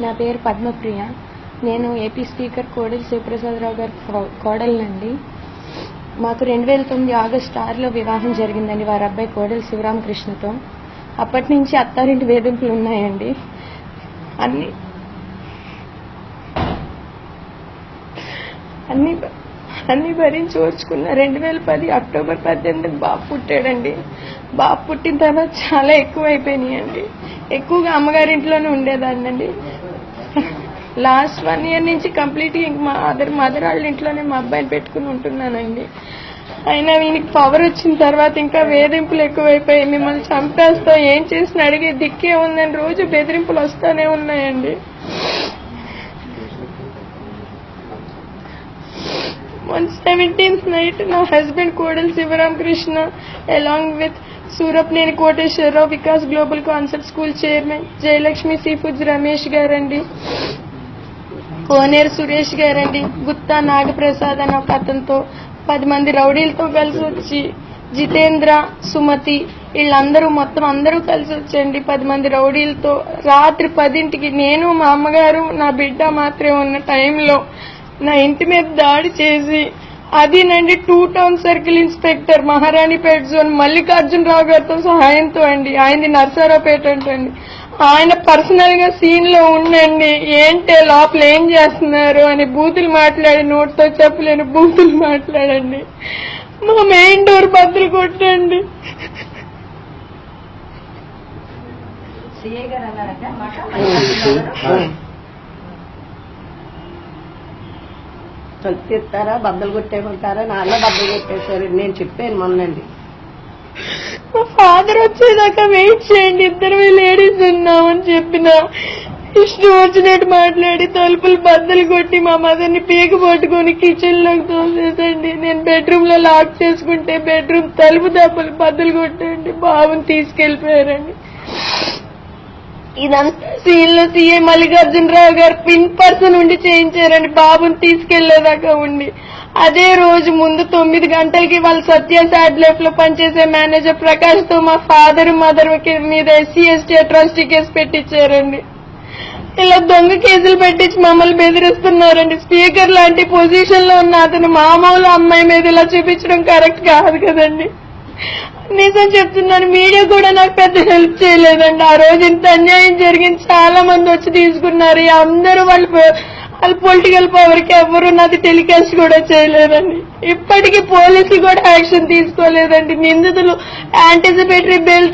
నా పేరు పద్మప్రియ. నేను ఏపీ స్పీకర్ కోడెల శివప్రసాదరావు గారి కోడలినండి. మాకు 2009 ఆగస్టు 6లో వివాహం జరిగిందండి వారి అబ్బాయి కోడెల శివరామకృష్ణతో. అప్పటి నుంచి అత్తారింటి వేధింపులు ఉన్నాయండి. అన్ని భరించి ఓర్చుకున్న. 2010 అక్టోబర్ 18 బాబు పుట్టాడండి. బాబు పుట్టిన తర్వాత చాలా ఎక్కువైపోయినాయండి. ఎక్కువగా అమ్మగారింట్లోనే ఉండేదాన్నండి. లాస్ట్ 1 year నుంచి కంప్లీట్గా ఇంక మా మదర్ వాళ్ళ ఇంట్లోనే మా అబ్బాయిని పెట్టుకుని ఉంటున్నానండి. అయినా వీనికి పవర్ వచ్చిన తర్వాత ఇంకా వేధింపులు ఎక్కువైపోయి మిమ్మల్ని చంపేస్తా, ఏం చేసిన అడిగే దిక్కే ఉందని రోజు బెదిరింపులు వస్తూనే ఉన్నాయండి. On 17th night, my husband Kodel Sivaramkrishna, along with Surapneni Koteshwarrao, Vikas Global Concept School Chairman, Jayalakshmi Seafoods Ramesh Garandi, Koner Suresh Garandi, Gutta Nagaprasad అని ఒక అతనితో 10 మంది రౌడీలతో కలిసి వచ్చి, జితేంద్ర, సుమతి వీళ్ళందరూ మొత్తం అందరూ కలిసి వచ్చండి 10 మంది రౌడీలతో రాత్రి 10ంటికి నేను మా అమ్మగారు నా బిడ్డ మాత్రమే ఉన్న టైంలో నా ఇంటి మీద దాడి చేసి, అదేనండి 2 town circle inspector Maharanipeta zone Mallikarjunarao గారితో సహాయంతో అండి. ఆయనది నర్సారావుపేట అంటండి. ఆయన పర్సనల్ గా సీన్ లో ఉండండి, ఏంటే లోపల ఏం చేస్తున్నారు అని బూతులు మాట్లాడి, నోటితో చెప్పలేని బూతులు మాట్లాడండి. మా మెయిన్ డోర్ బద్దలు కొట్టండి. తలుపుతారా బద్దలు కొట్టేమంటారా? నాన్న బద్దలు కొట్టేశారు. నేను చెప్పాను మొన్నండి. మా ఫాదర్ వచ్చేదాకా వెయిట్ చేయండి, 2 లేడీస్ ఉన్నామని చెప్పిన ఇష్టం వచ్చినట్టు మాట్లాడి తలుపులు బద్దలు కొట్టి మా మదర్ని పీక పట్టుకుని కిచెన్ లోకి తోసేసండి. నేను బెడ్రూమ్ లో లాక్ చేసుకుంటే బెడ్రూమ్ తలుపు దెబ్బలు బద్దలు కొట్టండి. బాబుని తీసుకెళ్లిపోయారండి. ఇదంతా సీన్ లో సీఏ మల్లికార్జునరావు గారు పిన్ పర్సన్ ఉండి చేయించారండి. బాబుని తీసుకెళ్లేదాకా ఉండి అదే రోజు ముందు 9 గంటలకి వాళ్ళ సత్య సాడ్ లైఫ్ లో పనిచేసే మేనేజర్ ప్రకాష్ తో మా ఫాదర్ మదర్ మీద SC ST అట్రాసిటీ కేసు పెట్టించారండి. ఇలా దొంగ కేసులు పెట్టించి మమ్మల్ని బెదిరిస్తున్నారండి. స్పీకర్ లాంటి పొజిషన్ లో ఉన్న అతను మామూలు అమ్మాయి మీద ఇలా చూపించడం కరెక్ట్ కాదు కదండి. నిజం చెప్తున్నాను, మీడియా కూడా నాకు పెద్ద హెల్ప్ చేయలేదండి. ఆ రోజు ఇంత అన్యాయం జరిగింది, చాలా మంది వచ్చి తీసుకున్నారు. అందరూ వాళ్ళ పొలిటికల్ పవర్ కి ఎవరు నాది టెలికాస్ట్ కూడా చేయలేదండి. ఇప్పటికీ పోలీసులు కూడా యాక్షన్ తీసుకోలేదండి. నిందితులు యాంటిసిపేటరీ బెయిల్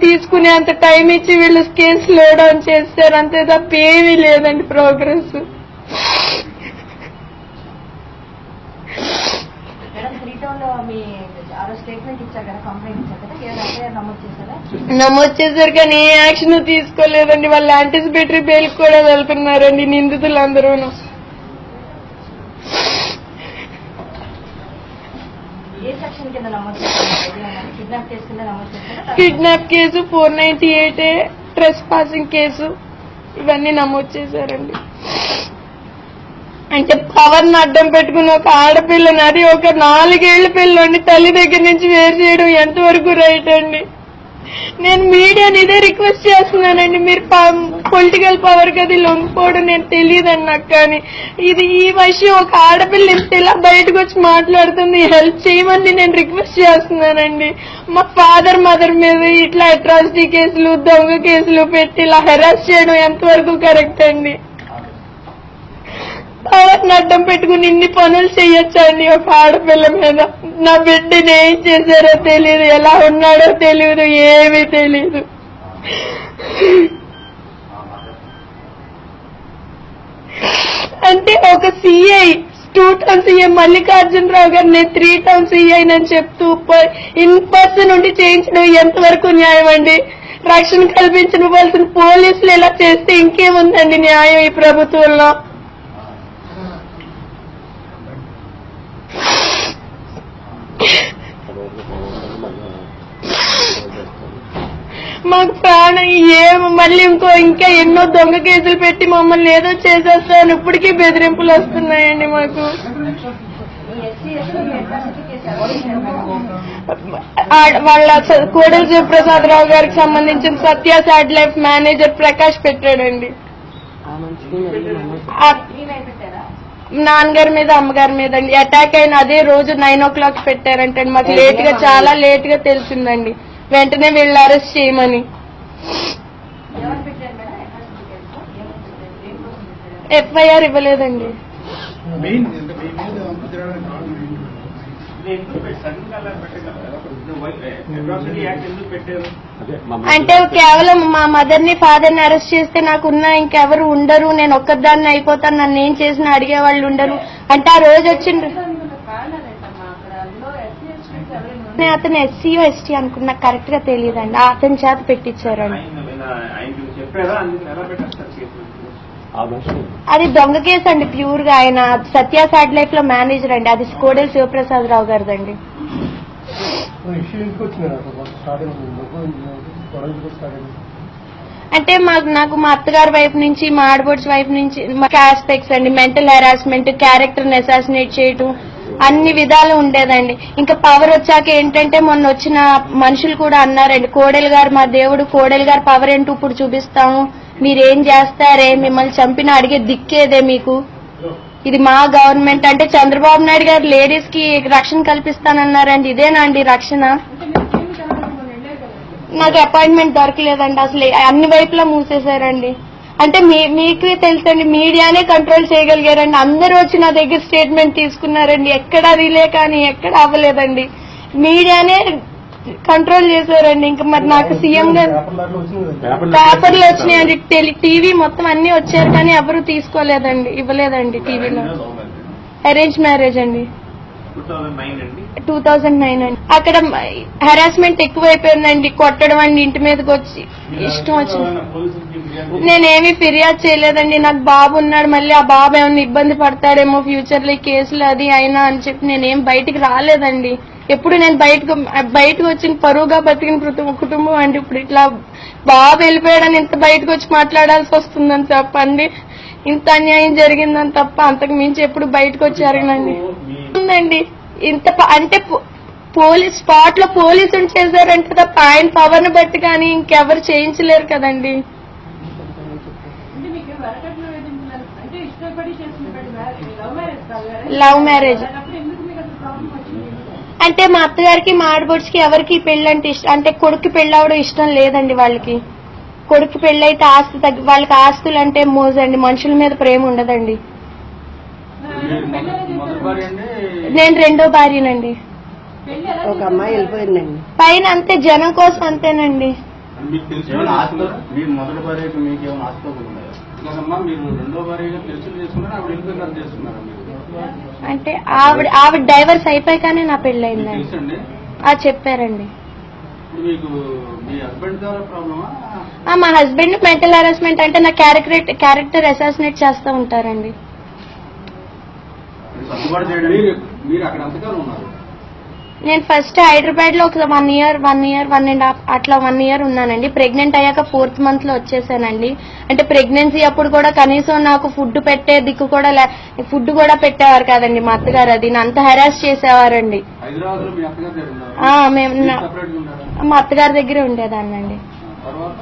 తీసుకునే అంత టైం ఇచ్చి వీళ్ళు కేసు స్లో డౌన్ చేస్తారు, అంతే తప్ప ఏమీ లేదండి ప్రోగ్రెస్. నమోదు చేశారు కానీ ఏ యాక్షన్ తీసుకోలేదండి. వాళ్ళు యాంటిసిపేటరీ బెయిల్ కూడా వెళ్తున్నారండి నిందితులందరూ. Kidnap case, 498A trespassing case ఇవన్నీ నమోదు చేశారండి. అంటే పవర్ ని అడ్డం పెట్టుకుని ఒక ఆడపిల్లని, అది ఒక 4 ఏళ్ల పిల్లని తల్లి దగ్గర నుంచి వేరు చేయడం ఎంతవరకు రైట్ అండి? నేను మీడియాని ఇదే రిక్వెస్ట్ చేస్తున్నానండి. మీరు పొలిటికల్ పవర్ కి అది లొంగిపోవడం నేను తెలియదండి నాకు. కానీ ఈ విషయం ఒక ఆడపిల్ల ఇంత ఇలా బయటకు వచ్చి మాట్లాడుతుంది, హెల్ప్ చేయమని నేను రిక్వెస్ట్ చేస్తున్నానండి. మా ఫాదర్ మదర్ మీద ఇట్లా అట్రాసిటీ కేసులు, దొంగ కేసులు పెట్టి ఇలా హెరాస్ చేయడం ఎంతవరకు కరెక్ట్ అండి? పవర్ని అడ్డం పెట్టుకుని ఇన్ని పనులు చేయొచ్చండి ఒక ఆడపిల్ల మీద? నా బిడ్డని ఏం చేశారో తెలియదు, ఎలా ఉన్నాడో తెలియదు, ఏమీ తెలియదు. అంటే ఒక CI 2 టౌన్ CI మల్లికార్జునరావు గారు నేను 3 టౌన్ CI అని చెప్తూ ఇన్ పర్సన్ ఉండి చేయించడం ఎంతవరకు న్యాయం అండి? రక్షణ కల్పించవలసిన పోలీసులు ఇలా చేస్తే ఇంకేముందండి న్యాయం ఈ ప్రభుత్వంలో? మాకు ప్రాణం మళ్ళీ ఇంకా ఎన్నో దొంగ కేసులు పెట్టి మమ్మల్ని ఏదో చేసేస్తాను ఇప్పటికీ బెదిరింపులు వస్తున్నాయండి మాకు. వాళ్ళ కోడెల శివప్రసాదరావు గారికి సంబంధించిన సత్య సాడ్ లైఫ్ మేనేజర్ ప్రకాష్ పెట్టాడండి. ఆ మనిషికి మళ్ళీ మనోజ్ నాన్నగారి మీద అమ్మగారి మీద అండి అటాక్ అయిన అదే రోజు 9 o'clock పెట్టారంటండి. మాకు లేట్ గా చాలా లేట్ గా తెలిసిందండి. వెంటనే వీళ్ళు అరెస్ట్ చేయమని. FIR ఇవ్వలేదండి. అంటే కేవలం మా మదర్ ని ఫాదర్ ని అరెస్ట్ చేస్తే నాకున్న ఇంకెవరు ఉండరు, నేను ఒక్కదాన్ని అయిపోతాను, నన్ను ఏం చేసినా అడిగే వాళ్ళు ఉండరు అంటే ఆ రోజు వచ్చిండ్రు. అతను SC ST అనుకున్నా కరెక్ట్ గా తెలియదండి. అతని చేత పెట్టించారండి. అది దొంగ కేసు అండి ప్యూర్ గా. ఆయన సత్య శాటిలైట్ లో మేనేజర్ అండి. అది కోడెల శివప్రసాద్ రావు గారిదండి. అంటే నాకు మా అత్తగారి వైపు నుంచి మా ఆడబోడ్స్ వైపు నుంచి ఆస్పెక్ట్స్ అండి, మెంటల్ హెరాస్మెంట్, క్యారెక్టర్ అసాసినేట్ చేయటం అన్ని విధాలు ఉండేదండి. ఇంకా పవర్ వచ్చాక ఏంటంటే మొన్న వచ్చిన మనుషులు కూడా అన్నారండి, కోడెల గారు మా దేవుడు, కోడెల గారు పవర్ ఏంటో ఇప్పుడు చూపిస్తాము, మీరేం చేస్తారే, మిమ్మల్ని చంపినా అడిగే దిక్కేదే మీకు, ఇది మా గవర్నమెంట్ అంటే చంద్రబాబు నాయుడు గారు లేడీస్ కి రక్షణ కల్పిస్తానన్నారండి. ఇదేనా అండి రక్షణ? నాకు అపాయింట్మెంట్ దొరకలేదండి. అసలు అన్ని వైపులా మూసేశారండి. అంటే మీకే తెలుసండి, మీడియానే కంట్రోల్ చేయగలిగారండి. అందరూ వచ్చి నా దగ్గర స్టేట్మెంట్ తీసుకున్నారండి. ఎక్కడ రిలే కానీ ఎక్కడ అవ్వలేదండి. మీడియానే కంట్రోల్ చేశారండి. ఇంకా మరి నాకు సీఎం గారు పేపర్లు వచ్చినాయండి, టీవీ మొత్తం అన్ని వచ్చారు కానీ ఎవరు తీసుకోలేదండి, ఇవ్వలేదండి. టీవీలో అరేంజ్ మ్యారేజ్ అండి 2009 అండి. అక్కడ హెరాస్మెంట్ ఎక్కువైపోయిందండి, కొట్టడం అండి, ఇంటి మీదకి వచ్చి ఇష్టం వచ్చింది. నేనేమి ఫిర్యాదు చేయలేదండి. నాకు బాబు ఉన్నాడు, మళ్ళీ ఆ బాబు ఏమన్నా ఇబ్బంది పడతాడేమో ఫ్యూచర్ లో కేసులు అది అయినా అని చెప్పి నేనేం బయటికి రాలేదండి. ఎప్పుడు నేను బయటకు వచ్చిన పరువుగా బతికిన కుటుంబం అండి. ఇప్పుడు ఇట్లా బాబు వెళ్ళిపోయాడని ఇంత బయటకు వచ్చి మాట్లాడాల్సి వస్తుందని చెప్పండి, ఇంత అన్యాయం జరిగిందని తప్ప అంతకు మించి ఎప్పుడు బయటకు వచ్చి జరగనండి. ఉందండి ఇంత అంటే పోలీస్ స్పాట్ లో పోలీసులు చేశారంటే తప్ప ఆయన పవర్ ని బట్టి కానీ ఇంకెవరు చేయించలేరు కదండి. లవ్ మ్యారేజ్ అంటే మా అత్తగారికి మా ఆడబొడికి ఎవరికి పెళ్లి అంటే ఇష్టం, అంటే కొడుకు పెళ్లి అవడం ఇష్టం లేదండి. వాళ్ళకి కొడుకు పెళ్లి అయితే ఆస్తి వాళ్ళకి ఆస్తులు అంటే మోజండి, మనుషుల మీద ప్రేమ ఉండదండి. నేను రెండో భార్యనండి. ఒక అమ్మాయి వెళ్ళిపోయిందండి. పైన అంతే జనం కోసం అంతేనండి. అంటే ఆవిడ డైవర్స్ అయిపోయాకనే నా పెళ్లి అయిందండి. చెప్పారండి. మా హస్బెండ్ మెంటల్ హెరాస్మెంట్ అంటే నా క్యారెక్టర్ అసాసినేట్ చేస్తూ ఉంటారండి. నేను ఫస్ట్ హైదరాబాద్ లో ఒక 1 year 1.5 అట్లా 1 year ఉన్నానండి. ప్రెగ్నెంట్ అయ్యాక 4th month లో వచ్చేసానండి. అంటే ప్రెగ్నెన్సీ అప్పుడు కూడా కనీసం నాకు ఫుడ్ పెట్టే దిక్కు కూడా ఫుడ్ కూడా పెట్టేవారు కాదండి మా అత్తగారు. అది అంత హెరాస్ చేసేవారండి. మేము మా అత్తగారి దగ్గరే ఉండేదాన్నండి.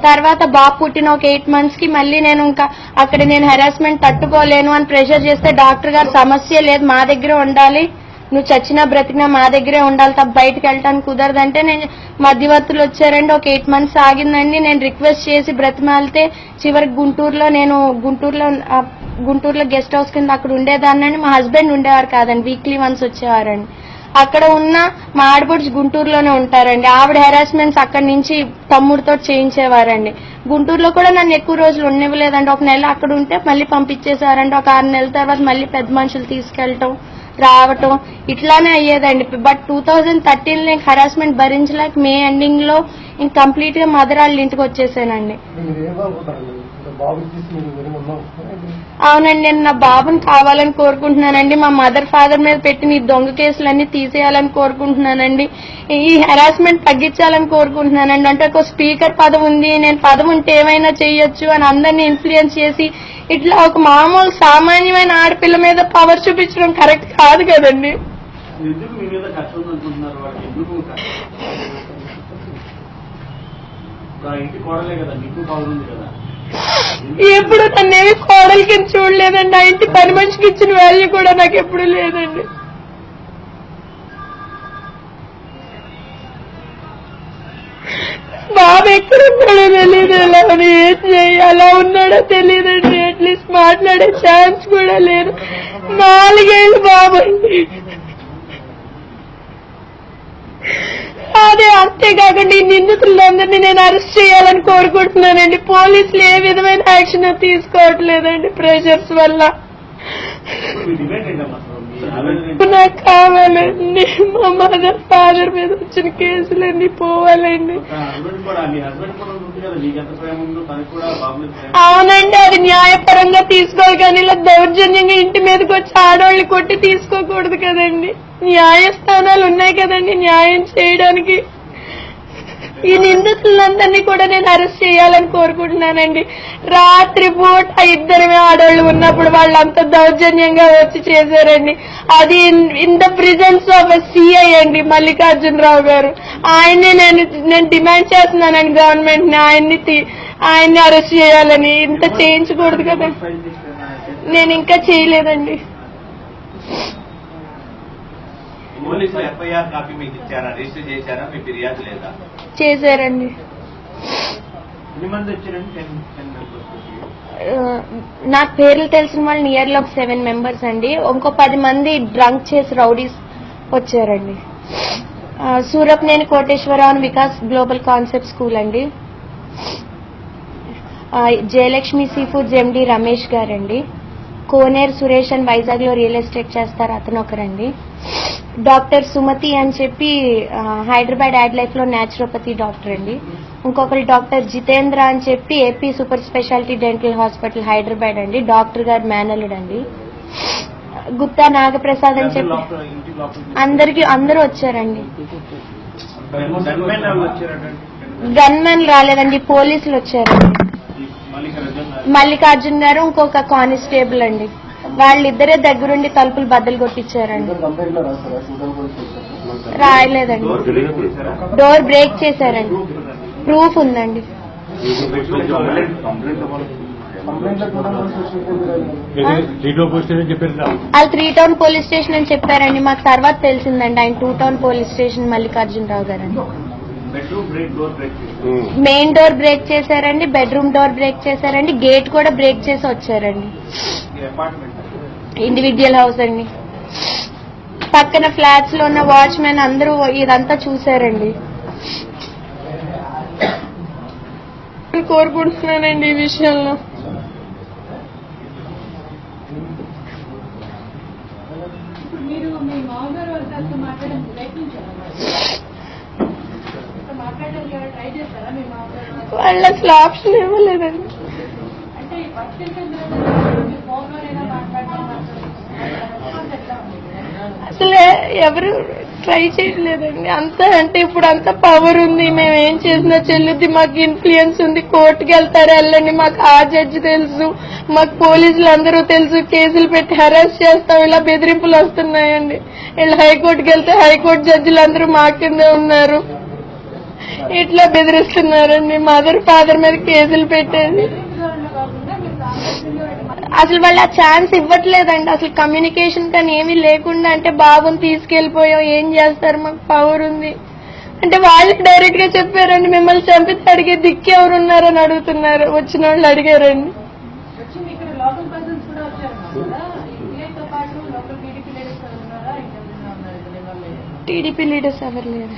తర్వాత బాబు పుట్టిన ఒక 8 months కి మళ్ళీ నేను ఇంకా అక్కడ నేను హెరాస్మెంట్ తట్టుకోలేను అని ప్రెషర్ చేస్తే డాక్టర్ గారు సమస్య లేదు, మా దగ్గరే ఉండాలి, నువ్వు చచ్చినా బ్రతికినా మా దగ్గరే ఉండాలి తప్ప బయటకు వెళ్ళటానికి కుదరదంటే నేను మధ్యవర్తులు వచ్చారండి. ఒక 8 months ఆగిందండి. నేను రిక్వెస్ట్ చేసి బ్రతిమాలితే చివరికి గుంటూరులో గెస్ట్ హౌస్ కింద అక్కడ ఉండేదాన్ని. మా హస్బెండ్ ఉండేవారు కాదండి, వీక్లీ వన్స్ వచ్చేవారండి. అక్కడ ఉన్న మా ఆడపడుచు గుంటూరులోనే ఉంటారండి. ఆవిడ హెరాస్మెంట్స్ అక్కడి నుంచి తమ్ముడితో చేయించేవారండి. గుంటూరులో కూడా నన్ను ఎక్కువ రోజులు ఉండనివ్వలేదండి. 1 నెల అక్కడ ఉంటే మళ్ళీ పంపించేశారండి. ఒక 6 నెలల తర్వాత మళ్ళీ పెద్ద మనుషులు తీసుకెళ్లటం రావటం ఇట్లానే అయ్యేదండి. బట్ 2013 నేను హెరాస్మెంట్ భరించలేక మే ఎండింగ్ లో ఇంక కంప్లీట్ గా మదర్ వాళ్ళ ఇంటికి వచ్చేసానండి. అవునండి, నేను నా బాబుని కావాలని కోరుకుంటున్నానండి. మా మదర్ ఫాదర్ మీద పెట్టిన ఈ దొంగ కేసులన్నీ తీసేయాలని కోరుకుంటున్నానండి. ఈ హెరాస్మెంట్ తగ్గించాలని కోరుకుంటున్నానండి. అంటే ఒక స్పీకర్ పదవి ఉంది, నేను పదవి ఉంటే ఏమైనా చేయొచ్చు అని అందరినీ ఇన్ఫ్లుయెన్స్ చేసి ఇట్లా ఒక మామూలు సామాన్యమైన ఆడపిల్ల మీద పవర్ చూపించడం కరెక్ట్ కాదు కదండి. ఇంటి కోడలే కదా, నీకు పవర్ ఉంది కదా. ఎప్పుడు తనేమి కోడలి కింద చూడలేదండి. ఆ ఇంటి పని మనిషికి ఇచ్చిన వాల్యూ కూడా నాకు ఎప్పుడు లేదండి. బాబు ఎక్కడున్నాడో తెలియదు, ఎలా ఉన్నాడో తెలియదండి. అట్లీస్ట్ మాట్లాడే ఛాన్స్ కూడా లేదు. 4 ఏళ్ళు బాబు అండి. అదే అంతేకాకుండా ఈ నిందితులందరినీ నేను అరెస్ట్ చేయాలని కోరుకుంటున్నానండి. పోలీసులు ఏ విధమైన యాక్షన్ తీసుకోవట్లేదండి ప్రెషర్స్ వల్ల. నాకు కావాలండి, మా మదర్ ఫాదర్ మీద వచ్చిన కేసులన్నీ పోవాలండి. అవునండి, అది న్యాయపరంగా తీసుకోవాలి కానీ ఇలా దౌర్జన్యంగా ఇంటి మీదకి వచ్చి ఆడవాళ్ళు కొట్టి తీసుకోకూడదు కదండి. న్యాయస్థానాలు ఉన్నాయి కదండి న్యాయం చేయడానికి. ఈ నిందితులందరినీ కూడా నేను అరెస్ట్ చేయాలని కోరుకుంటున్నానండి. రాత్రి పూట 2 ఆడవాళ్ళు ఉన్నప్పుడు వాళ్ళంతా దౌర్జన్యంగా వచ్చి చేశారండి. అది in the presence of CI అండి, మల్లికార్జునరావు గారు. ఆయన్ని నేను డిమాండ్ చేస్తున్నానండి గవర్నమెంట్ ని, ఆయన్ని అరెస్ట్ చేయాలని. ఇంత చేయించకూడదు కదా. నేను ఇంకా చేయలేదండి. పోలీసులు ఎఫ్ఐఆర్ కాపీ మీకు ఇచ్చారా, రిజిస్టర్ చేశారా, మీ ఫిర్యాదు లేదా? చేశారండి. ఎన్నిమంది వచ్చారండి? 10 నాకు పేర్లు తెలిసిన వాళ్ళు నియర్లీ ఒక 7 మెంబర్స్ అండి. ఇంకో 10 మంది డ్రంక్ చేసి రౌడీస్ వచ్చారండి. Surapaneni Koteswararao Vikas global concept school అండి. Jayalakshmi sea foods MD Ramesh గారండి. కోనేరు సురేష్ అని వైజాగ్ లో రియల్ ఎస్టేట్ చేస్తారు, అతను ఒకరండి. డాక్టర్ సుమతి అని చెప్పి హైదరాబాద్ యాడ్ లైఫ్ లో న్యాచురోపతి డాక్టర్ అండి. ఇంకొకరు డాక్టర్ జితేంద్ర అని చెప్పి AP super speciality dental hospital Hyderabad అండి, డాక్టర్ గారు మేనల్లుడు అండి. గుత్తా నాగప్రసాద్ అని చెప్పి అందరూ వచ్చారండి. గన్మెన్ రాలేదండి, పోలీసులు వచ్చారండి. మల్లికార్జున్ గారు ఇంకొక కానిస్టేబుల్ అండి. వాళ్ళిద్దరే దగ్గరుండి తలుపులు బద్దలు కొట్టించారండి. రాయలేదండి, డోర్ బ్రేక్ చేశారండి. ప్రూఫ్ ఉందండి. వాళ్ళు 3 టౌన్ పోలీస్ స్టేషన్ అని చెప్పారండి. మాకు తర్వాత తెలిసిందండి ఆయన 2 టౌన్ పోలీస్ స్టేషన్ మల్లికార్జునరావు గారండి. మెయిన్ డోర్ బ్రేక్ చేశారండి, బెడ్రూమ్ డోర్ బ్రేక్ చేశారండి, గేట్ కూడా బ్రేక్ చేసి వచ్చారండి. ఇండివిడ్యువల్ హౌస్ అండి. పక్కన ఫ్లాట్స్ లో ఉన్న వాచ్మెన్ అందరూ ఇదంతా చూశారండి. కోరుకుంటున్నానండి ఈ విషయంలో. వాళ్ళు అసలు ఆప్షన్ ఇవ్వలేదండి. అసలు ఎవరు ట్రై చేయలేదండి. అంతా అంటే ఇప్పుడు అంతా పవర్ ఉంది, మేము ఏం చేసినా చెల్లుద్ది, మాకు ఇన్ఫ్లుయెన్స్ ఉంది, కోర్టుకి వెళ్తారా వెళ్ళండి, మాకు ఆ జడ్జి తెలుసు, మాకు పోలీసులు అందరూ తెలుసు, కేసులు పెట్టి హెరాస్ చేస్తాం, ఇలా బెదిరింపులు వస్తున్నాయండి. వీళ్ళు హైకోర్టుకి వెళ్తే హైకోర్టు జడ్జిలు అందరూ మా కిందే ఉన్నారు, ఇట్లా బెదిరిస్తున్నారండి. మదర్ ఫాదర్ మీద కేసులు పెట్టేది. అసలు వాళ్ళు ఆ ఛాన్స్ ఇవ్వట్లేదండి. అసలు కమ్యూనికేషన్ కానీ ఏమీ లేకుండా అంటే బాబుని తీసుకెళ్లిపోయాం ఏం చేస్తారు, మాకు పవర్ ఉంది అంటే వాళ్ళు డైరెక్ట్ గా చెప్పారండి. మిమ్మల్ని చంపితే అడిగే దిక్కు ఎవరున్నారని అడుగుతున్నారు. వచ్చిన వాళ్ళు అడిగారండి. టీడీపీ లీడర్స్ ఎవరు లేరు.